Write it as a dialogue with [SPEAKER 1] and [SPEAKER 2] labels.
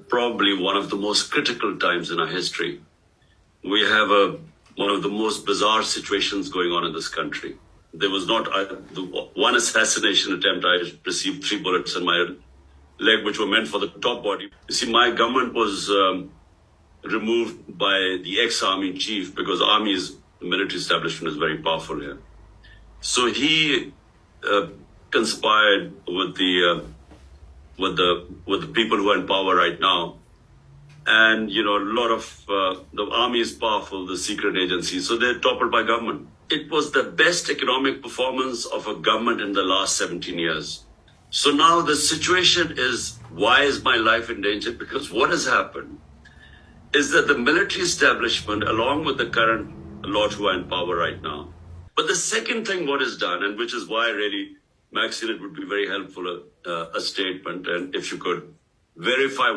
[SPEAKER 1] Probably one of the most critical times in our history. We have one of the most bizarre situations going on in this country. There was not the one assassination attempt. I received 3 bullets in my leg, which were meant for the top body. You see, my government was removed by the ex-army chief because the military establishment is very powerful here. So he conspired with the people who are in power right now. And, a lot of the army is powerful, the secret agencies, so they're toppled by government. It was the best economic performance of a government in the last 17 years. So now the situation is, why is my life in danger? Because what has happened is that the military establishment, along with the current lot who are in power right now. But the second thing what is done, and which is why really, Maxine, it would be very helpful, a statement, and if you could verify